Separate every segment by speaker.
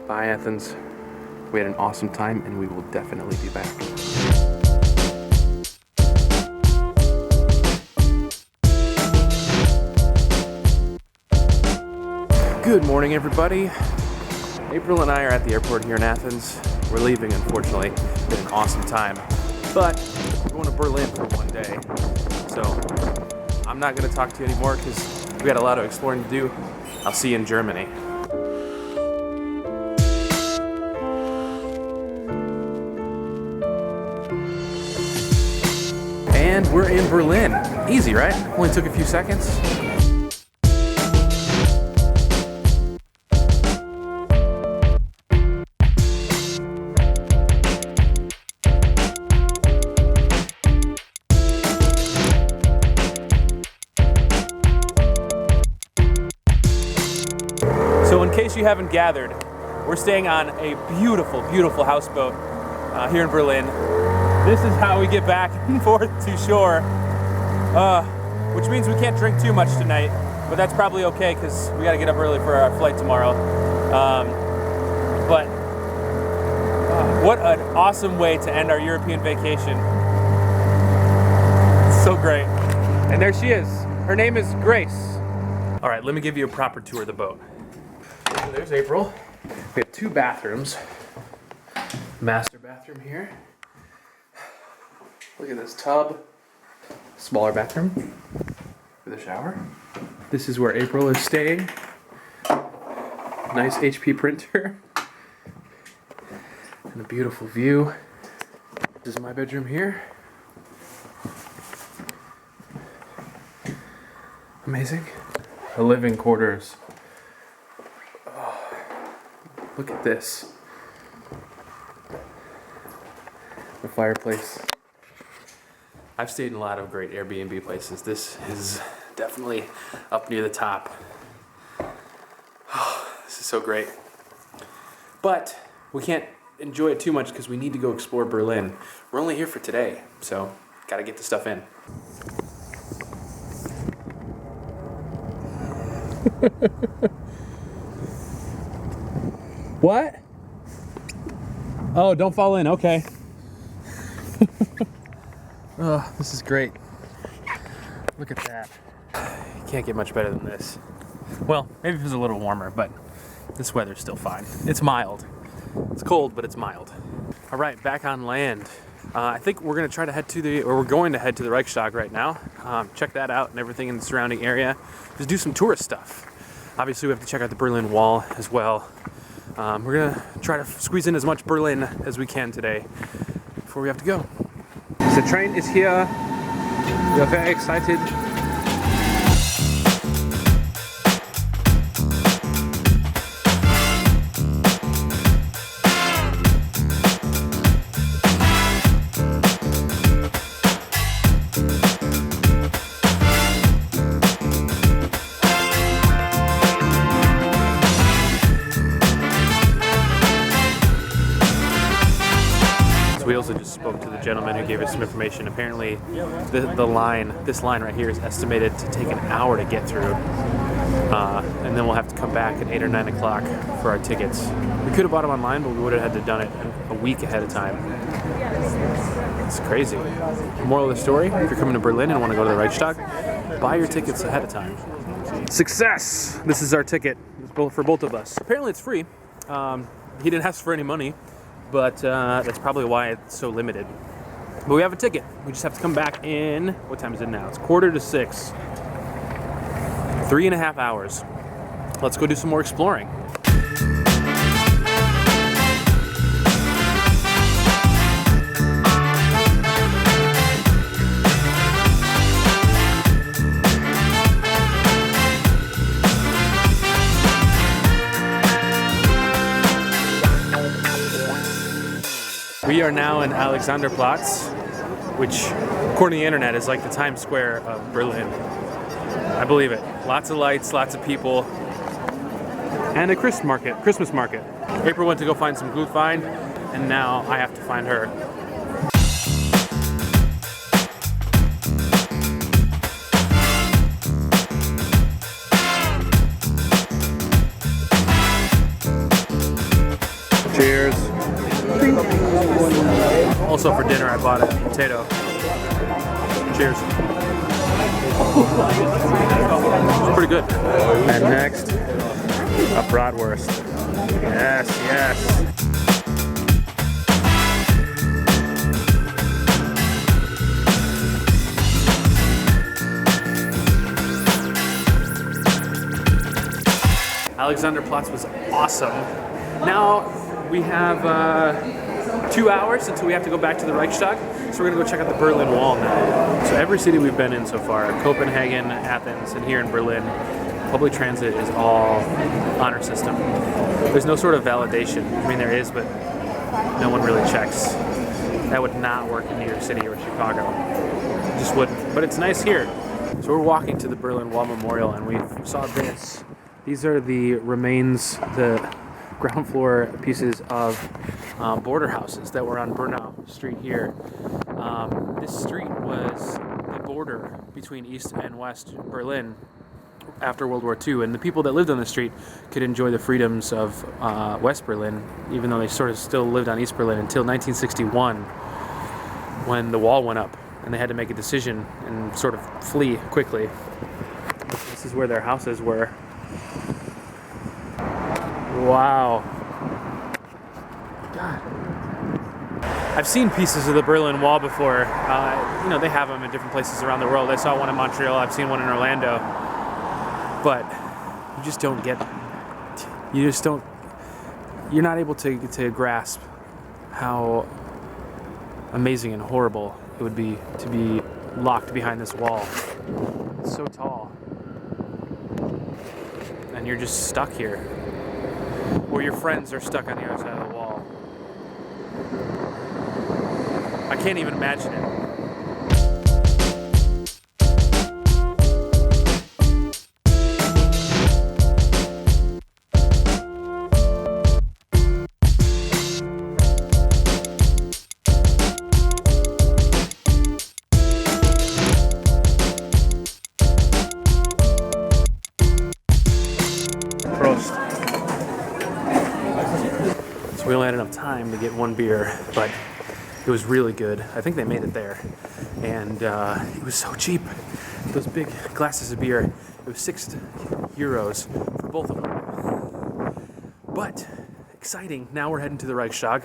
Speaker 1: Bye, Athens. We had an awesome time, and we will definitely be back. Good morning, everybody. April and I are at the airport here in Athens. We're leaving, unfortunately. It's been an awesome time, but we're going to Berlin for one day. So I'm not going to talk to you anymore because we got a lot of exploring to do. I'll see you in Germany. And we're in Berlin. Easy, right? Only took a few seconds. So in case you haven't gathered, we're staying on a beautiful, beautiful houseboat here in Berlin. This is how we get back and forth to shore, which means we can't drink too much tonight, but that's probably okay because we got to get up early for our flight tomorrow. But what an awesome way to end our European vacation. It's so great. And there she is. Her name is Grace. All right, let me give you a proper tour of the boat. So there's April. We have 2 bathrooms. Master bathroom here. Look at this tub. Smaller bathroom for the shower. This is where April is staying. Nice HP printer. And a beautiful view. This is my bedroom here. Amazing. The living quarters. Oh, look at this. The fireplace. I've stayed in a lot of great Airbnb places. This is definitely up near the top. Oh, this is so great. But we can't enjoy it too much because we need to go explore Berlin. We're only here for today, so gotta get the stuff in. What? Oh, don't fall in, okay. Oh, this is great. Look at that. You can't get much better than this. Well, maybe if it was a little warmer, but this weather's still fine. It's mild. It's cold, but it's mild. All right, back on land. I think we're going to try to head to we're going to head to the Reichstag right now. Check that out and everything in the surrounding area. Just do some tourist stuff. Obviously, we have to check out the Berlin Wall as well. We're going to try to squeeze in as much Berlin as we can today before we have to go. The train is here. We are very excited. We also just spoke to the gentleman who gave us some information. Apparently, this line right here is estimated to take an hour to get through, and then we'll have to come back at 8 or 9 o'clock for our tickets. We could have bought them online, but we would have had to done it a week ahead of time. It's crazy. Moral of the story: if you're coming to Berlin and want to go to the Reichstag, buy your tickets ahead of time. Success! This is our ticket for both of us. Apparently, it's free. He didn't ask for any money. But that's probably why it's so limited. But we have a ticket. We just have to come back in, what time is it now? It's 5:45. 3.5 hours. Let's go do some more exploring. We are now in Alexanderplatz, which, according to the internet, is like the Times Square of Berlin. I believe it. Lots of lights, lots of people, and a Christmas market. April went to go find some Glühwein, and now I have to find her. Also for dinner, I bought a potato. Cheers. It's pretty good. And next, a bratwurst. Yes, yes. Alexanderplatz was awesome. Now we have 2 hours until we have to go back to the Reichstag, so we're gonna go check out the Berlin Wall now. So every city we've been in so far, Copenhagen, Athens, and here in Berlin, public transit is all honor system. There's no sort of validation. I mean, there is, but no one really checks. That would not work in New York City or Chicago. It just wouldn't. But it's nice here. So we're walking to the Berlin Wall Memorial, and we saw this. These are the remains, the ground floor pieces of border houses that were on Bernau Street here. This street was the border between East and West Berlin after World War II, and the people that lived on the street could enjoy the freedoms of West Berlin, even though they sort of still lived on East Berlin until 1961, when the wall went up, and they had to make a decision and sort of flee quickly. This is where their houses were. Wow. God. I've seen pieces of the Berlin Wall before. You know, they have them in different places around the world. I saw one in Montreal. I've seen one in Orlando. But you just don't get... You're not able to grasp how amazing and horrible it would be to be locked behind this wall. It's so tall. And you're just stuck here. Or your friends are stuck on the other side of the wall. I can't even imagine it. We only had enough time to get one beer, but it was really good. I think they made it there. And it was so cheap. Those big glasses of beer, it was €6 for both of them. But exciting, now we're heading to the Reichstag.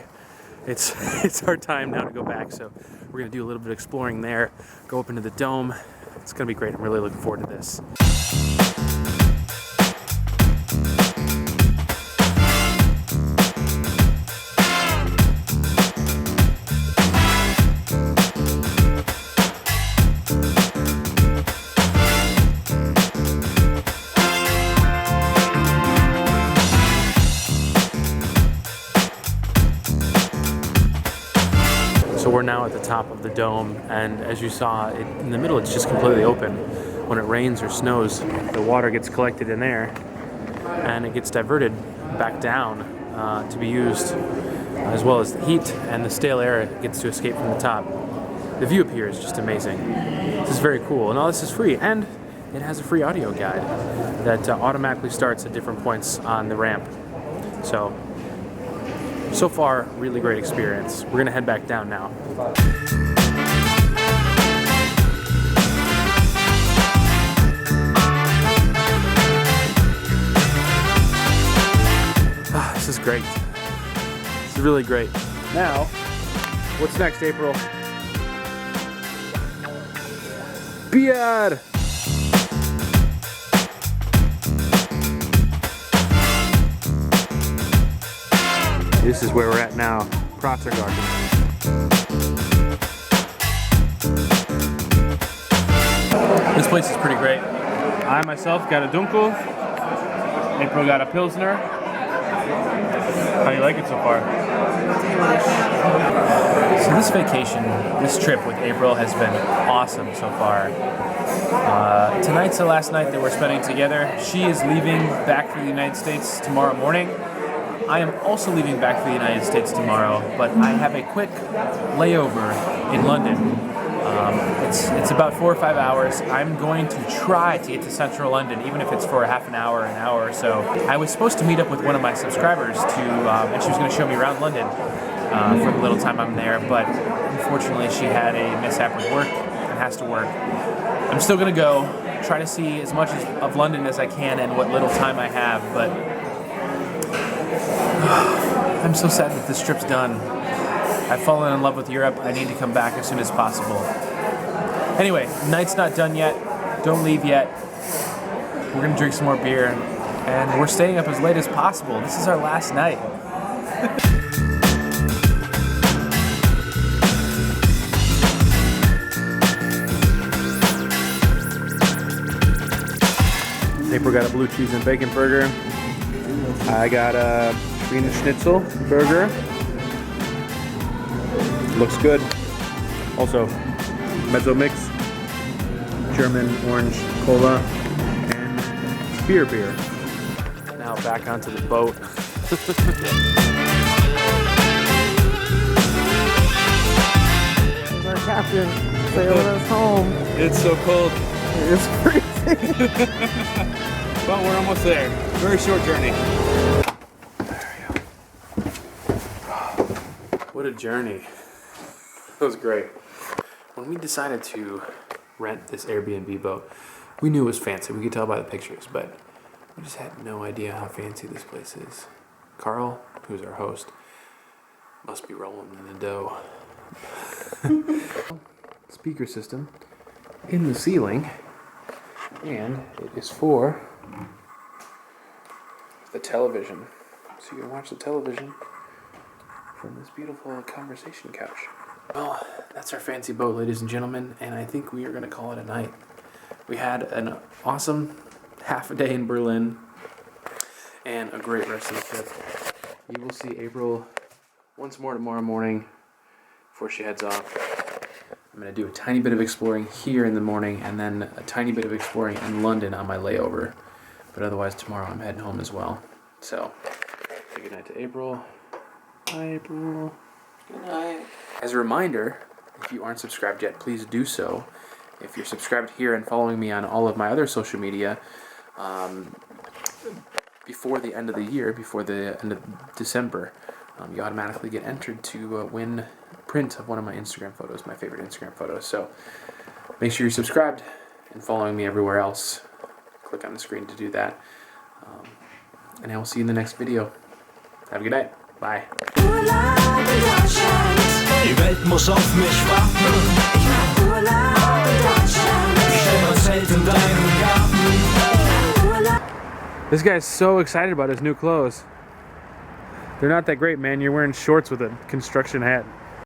Speaker 1: It's our time now to go back, so we're gonna do a little bit of exploring there, go up into the dome. It's gonna be great. I'm really looking forward to this. So we're now at the top of the dome, and as you saw, in the middle it's just completely open. When it rains or snows, the water gets collected in there, and it gets diverted back down to be used, as well as the heat and the stale air gets to escape from the top. The view up here is just amazing. This is very cool, and all this is free, and it has a free audio guide that automatically starts at different points on the ramp. So far, really great experience. We're gonna head back down now. This is great. This is really great. Now, what's next, April? Bier! This is where we're at now, Biergarten. This place is pretty great. I myself got a Dunkel. April got a Pilsner. How do you like it so far? So this vacation, this trip with April has been awesome so far. Tonight's the last night that we're spending together. She is leaving back for the United States tomorrow morning. I am also leaving back for the United States tomorrow, but I have a quick layover in London. It's about 4 or 5 hours. I'm going to try to get to central London, even if it's for half an hour or so. I was supposed to meet up with one of my subscribers and she was going to show me around London. for the little time I'm there, but unfortunately she had a mishap with work and has to work. I'm still gonna go, try to see as much of London as I can in what little time I have, but I'm so sad that this trip's done. I've fallen in love with Europe. I need to come back as soon as possible. Anyway, night's not done yet. Don't leave yet. We're gonna drink some more beer, and we're staying up as late as possible. This is our last night. April got a blue cheese and bacon burger. I got a Wiener Schnitzel burger. Looks good. Also, mezzo mix, German orange cola, and beer. Now back onto the boat.
Speaker 2: Our captain sailing us home.
Speaker 1: It's so cold.
Speaker 2: It's freezing.
Speaker 1: But we're almost there. Very short journey. What a journey. That was great. When we decided to rent this Airbnb boat, we knew it was fancy. We could tell by the pictures, but we just had no idea how fancy this place is. Carl, who's our host, must be rolling in the dough. Speaker system in the ceiling, and it is for the television. So you can watch the television from this beautiful conversation couch. Well, that's our fancy boat, ladies and gentlemen, and I think we are going to call it a night. We had an awesome half a day in Berlin and a great rest of the trip. You will see April once more tomorrow morning before she heads off. I'm going to do a tiny bit of exploring here in the morning and then a tiny bit of exploring in London on my layover. But otherwise, tomorrow I'm heading home as well. So, say good night to April. Bye, April. Good night. As a reminder, if you aren't subscribed yet, please do so. If you're subscribed here and following me on all of my other social media, before the end of the year, before the end of December, you automatically get entered to win a print of one of my Instagram photos, my favorite Instagram photos. So make sure you're subscribed and following me everywhere else. Click on the screen to do that. And I will see you in the next video. Have a good night. Bye.
Speaker 3: Urlaub in Deutschland.
Speaker 4: Die Welt muss auf mich warten.
Speaker 3: Ich mach Urlaub in Deutschland.
Speaker 4: Ich stell mein Zelt in deinem Garten.
Speaker 3: Urlaub.
Speaker 1: This guy's so excited about his new clothes. They're not that great, man. You're wearing shorts with a construction hat.